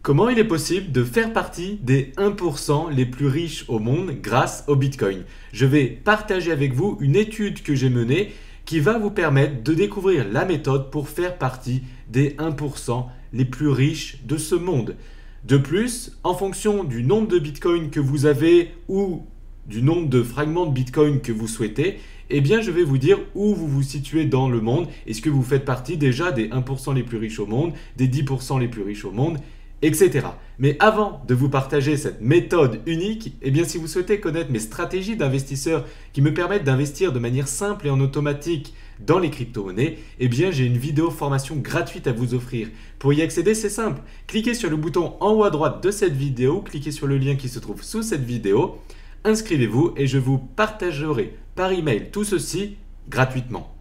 Comment il est possible de faire partie des 1% les plus riches au monde grâce au Bitcoin? Je vais partager avec vous une étude que j'ai menée qui va vous permettre de découvrir la méthode pour faire partie des 1% les plus riches de ce monde. De plus, en fonction du nombre de Bitcoin que vous avez ou du nombre de fragments de Bitcoin que vous souhaitez, eh bien je vais vous dire où vous vous situez dans le monde. Est-ce que vous faites partie déjà des 1% les plus riches au monde, des 10% les plus riches au monde, etc. Mais avant de vous partager cette méthode unique, eh bien si vous souhaitez connaître mes stratégies d'investisseur qui me permettent d'investir de manière simple et en automatique dans les crypto-monnaies, eh bien j'ai une vidéo formation gratuite à vous offrir. Pour y accéder, c'est simple. Cliquez sur le bouton en haut à droite de cette vidéo, cliquez sur le lien qui se trouve sous cette vidéo, inscrivez-vous et je vous partagerai par email tout ceci gratuitement.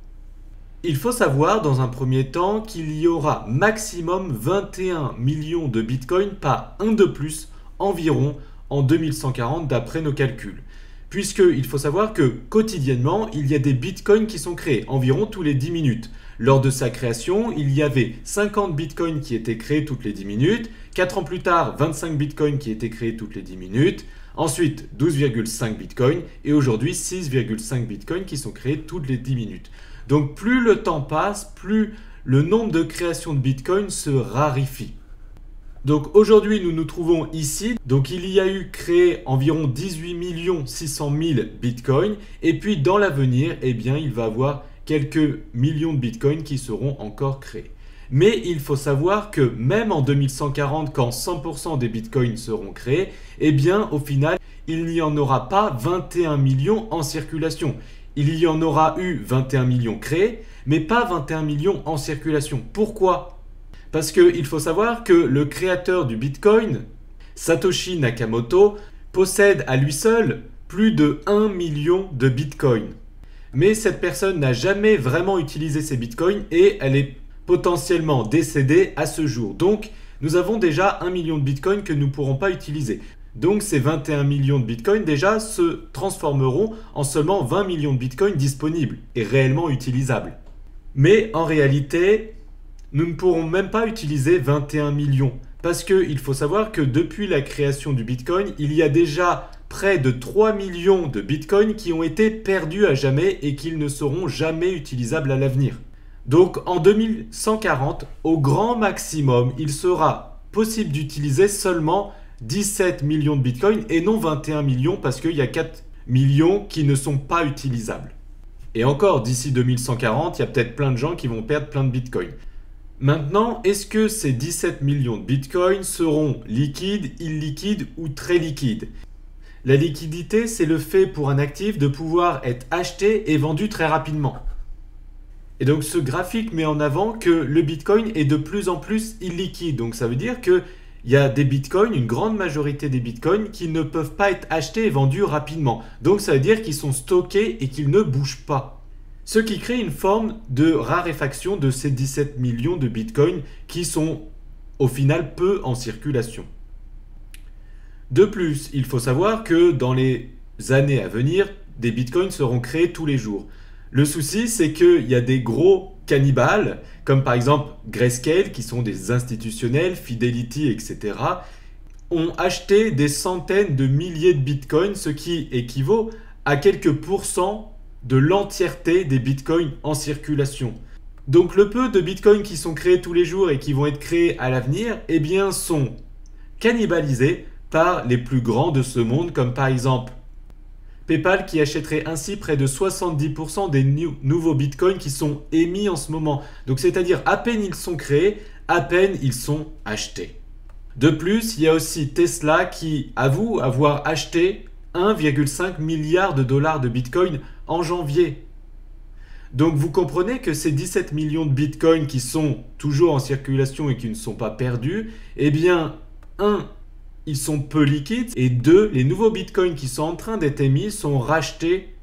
Il faut savoir dans un premier temps qu'il y aura maximum 21 millions de bitcoins, pas un de plus, environ en 2140 d'après nos calculs. Puisqu'il faut savoir que quotidiennement, il y a des bitcoins qui sont créés, environ tous les 10 minutes. Lors de sa création, il y avait 50 bitcoins qui étaient créés toutes les 10 minutes. 4 ans plus tard, 25 bitcoins qui étaient créés toutes les 10 minutes. Ensuite, 12,5 bitcoins et aujourd'hui 6,5 bitcoins qui sont créés toutes les 10 minutes. Donc plus le temps passe, plus le nombre de créations de bitcoin se raréfie. Donc aujourd'hui, nous nous trouvons ici. Donc il y a eu créé environ 18 600 000 bitcoins. Et puis dans l'avenir, eh bien, il va y avoir quelques millions de bitcoins qui seront encore créés. Mais il faut savoir que même en 2140, quand 100% des bitcoins seront créés, eh bien au final, il n'y en aura pas 21 millions en circulation. Il y en aura eu 21 millions créés, mais pas 21 millions en circulation. Pourquoi ? Parce qu'il faut savoir que le créateur du Bitcoin, Satoshi Nakamoto, possède à lui seul plus de 1 million de Bitcoins. Mais cette personne n'a jamais vraiment utilisé ces Bitcoins et elle est potentiellement décédée à ce jour. Donc, nous avons déjà 1 million de Bitcoins que nous ne pourrons pas utiliser. Donc, ces 21 millions de Bitcoins déjà se transformeront en seulement 20 millions de Bitcoins disponibles et réellement utilisables. Mais en réalité, nous ne pourrons même pas utiliser 21 millions parce qu'il faut savoir que depuis la création du Bitcoin, il y a déjà près de 3 millions de Bitcoins qui ont été perdus à jamais et qui ne seront jamais utilisables à l'avenir. Donc en 2140, au grand maximum, il sera possible d'utiliser seulement 17 millions de bitcoins et non 21 millions parce qu'il y a 4 millions qui ne sont pas utilisables. Et encore, d'ici 2140, il y a peut-être plein de gens qui vont perdre plein de bitcoins. Maintenant, est-ce que ces 17 millions de bitcoins seront liquides, illiquides ou très liquides? La liquidité, c'est le fait pour un actif de pouvoir être acheté et vendu très rapidement. Et donc ce graphique met en avant que le Bitcoin est de plus en plus illiquide. Donc ça veut dire qu'il y a des Bitcoins, une grande majorité des Bitcoins qui ne peuvent pas être achetés et vendus rapidement. Donc ça veut dire qu'ils sont stockés et qu'ils ne bougent pas. Ce qui crée une forme de raréfaction de ces 17 millions de Bitcoins qui sont au final peu en circulation. De plus, il faut savoir que dans les années à venir, des Bitcoins seront créés tous les jours. Le souci, c'est qu'il y a des gros cannibales, comme par exemple Grayscale, qui sont des institutionnels, Fidelity, etc., ont acheté des centaines de milliers de bitcoins, ce qui équivaut à quelques pourcents de l'entièreté des bitcoins en circulation. Donc le peu de bitcoins qui sont créés tous les jours et qui vont être créés à l'avenir, eh bien, sont cannibalisés par les plus grands de ce monde, comme par exemple PayPal qui achèterait ainsi près de 70% des nouveaux bitcoins qui sont émis en ce moment. Donc c'est-à-dire à peine ils sont créés, à peine ils sont achetés. De plus, il y a aussi Tesla qui avoue avoir acheté 1,5 milliard de dollars de bitcoin en janvier. Donc vous comprenez que ces 17 millions de bitcoins qui sont toujours en circulation et qui ne sont pas perdus, eh bien, ils sont peu liquides et 2, les nouveaux bitcoins qui sont en train d'être émis sont rachetés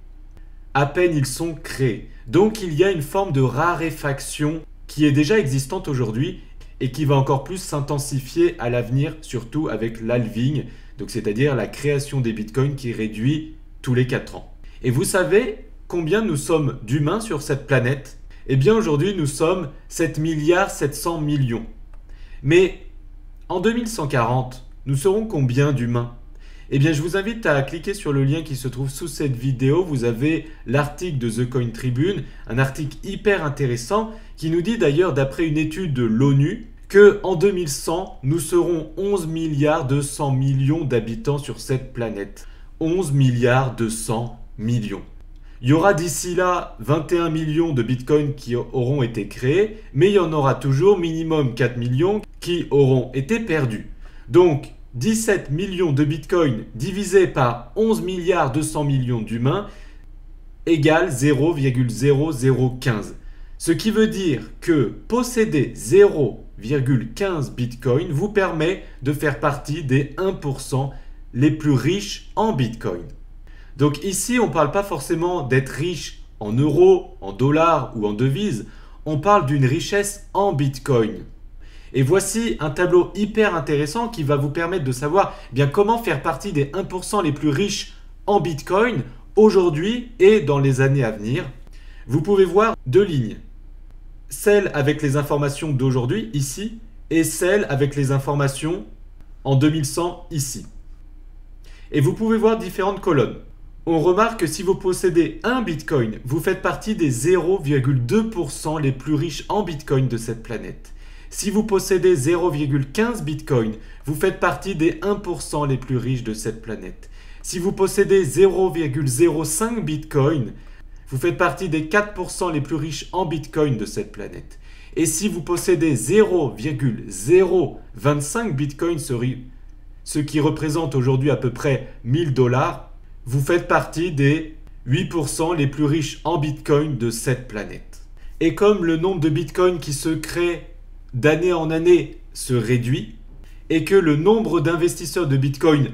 à peine ils sont créés. Donc il y a une forme de raréfaction qui est déjà existante aujourd'hui et qui va encore plus s'intensifier à l'avenir, surtout avec l'halving, donc c'est-à-dire la création des bitcoins qui réduit tous les 4 ans. Et vous savez combien nous sommes d'humains sur cette planète? Eh bien aujourd'hui nous sommes 7 milliards 700 millions. Mais En 2140, nous serons combien d'humains? Eh bien, je vous invite à cliquer sur le lien qui se trouve sous cette vidéo. Vous avez l'article de The Coin Tribune, un article hyper intéressant qui nous dit d'ailleurs, d'après une étude de l'ONU, qu'en 2100, nous serons 11 milliards 200 millions d'habitants sur cette planète. 11 milliards 200 millions. Il y aura d'ici là 21 millions de bitcoins qui auront été créés, mais il y en aura toujours minimum 4 millions qui auront été perdus. Donc, 17 millions de bitcoins divisé par 11 milliards 200 millions d'humains égale 0,0015. Ce qui veut dire que posséder 0,15 bitcoin vous permet de faire partie des 1% les plus riches en bitcoin. Donc ici, on ne parle pas forcément d'être riche en euros, en dollars ou en devises. On parle d'une richesse en bitcoin. Et voici un tableau hyper intéressant qui va vous permettre de savoir bien comment faire partie des 1% les plus riches en bitcoin aujourd'hui et dans les années à venir. Vous pouvez voir deux lignes. Celle avec les informations d'aujourd'hui ici et celle avec les informations en 2100 ici. Et vous pouvez voir différentes colonnes. On remarque que si vous possédez un bitcoin, vous faites partie des 0,2% les plus riches en bitcoin de cette planète. Si vous possédez 0,15 bitcoin, vous faites partie des 1% les plus riches de cette planète. Si vous possédez 0,05 bitcoin, vous faites partie des 4% les plus riches en bitcoin de cette planète. Et si vous possédez 0,025 bitcoin, ce qui représente aujourd'hui à peu près 1000 $, vous faites partie des 8% les plus riches en bitcoin de cette planète. Et comme le nombre de bitcoins qui se créent d'année en année se réduit et que le nombre d'investisseurs de bitcoin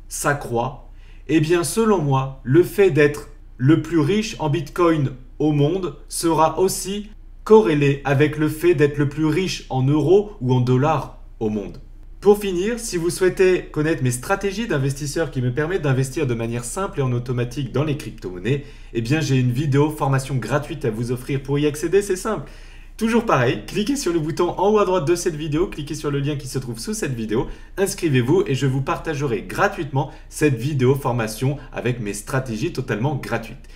s'accroît, eh bien selon moi, le fait d'être le plus riche en bitcoin au monde sera aussi corrélé avec le fait d'être le plus riche en euros ou en dollars au monde. Pour finir, si vous souhaitez connaître mes stratégies d'investisseurs qui me permettent d'investir de manière simple et en automatique dans les crypto-monnaies, eh bien j'ai une vidéo formation gratuite à vous offrir. Pour y accéder, c'est simple. Toujours pareil, cliquez sur le bouton en haut à droite de cette vidéo, cliquez sur le lien qui se trouve sous cette vidéo, inscrivez-vous et je vous partagerai gratuitement cette vidéo formation avec mes stratégies totalement gratuites.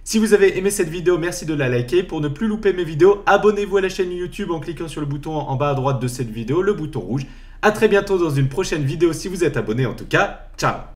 Si vous avez aimé cette vidéo, merci de la liker. Pour ne plus louper mes vidéos, abonnez-vous à la chaîne YouTube en cliquant sur le bouton en bas à droite de cette vidéo, le bouton rouge. A très bientôt dans une prochaine vidéo si vous êtes abonné. En tout cas, ciao!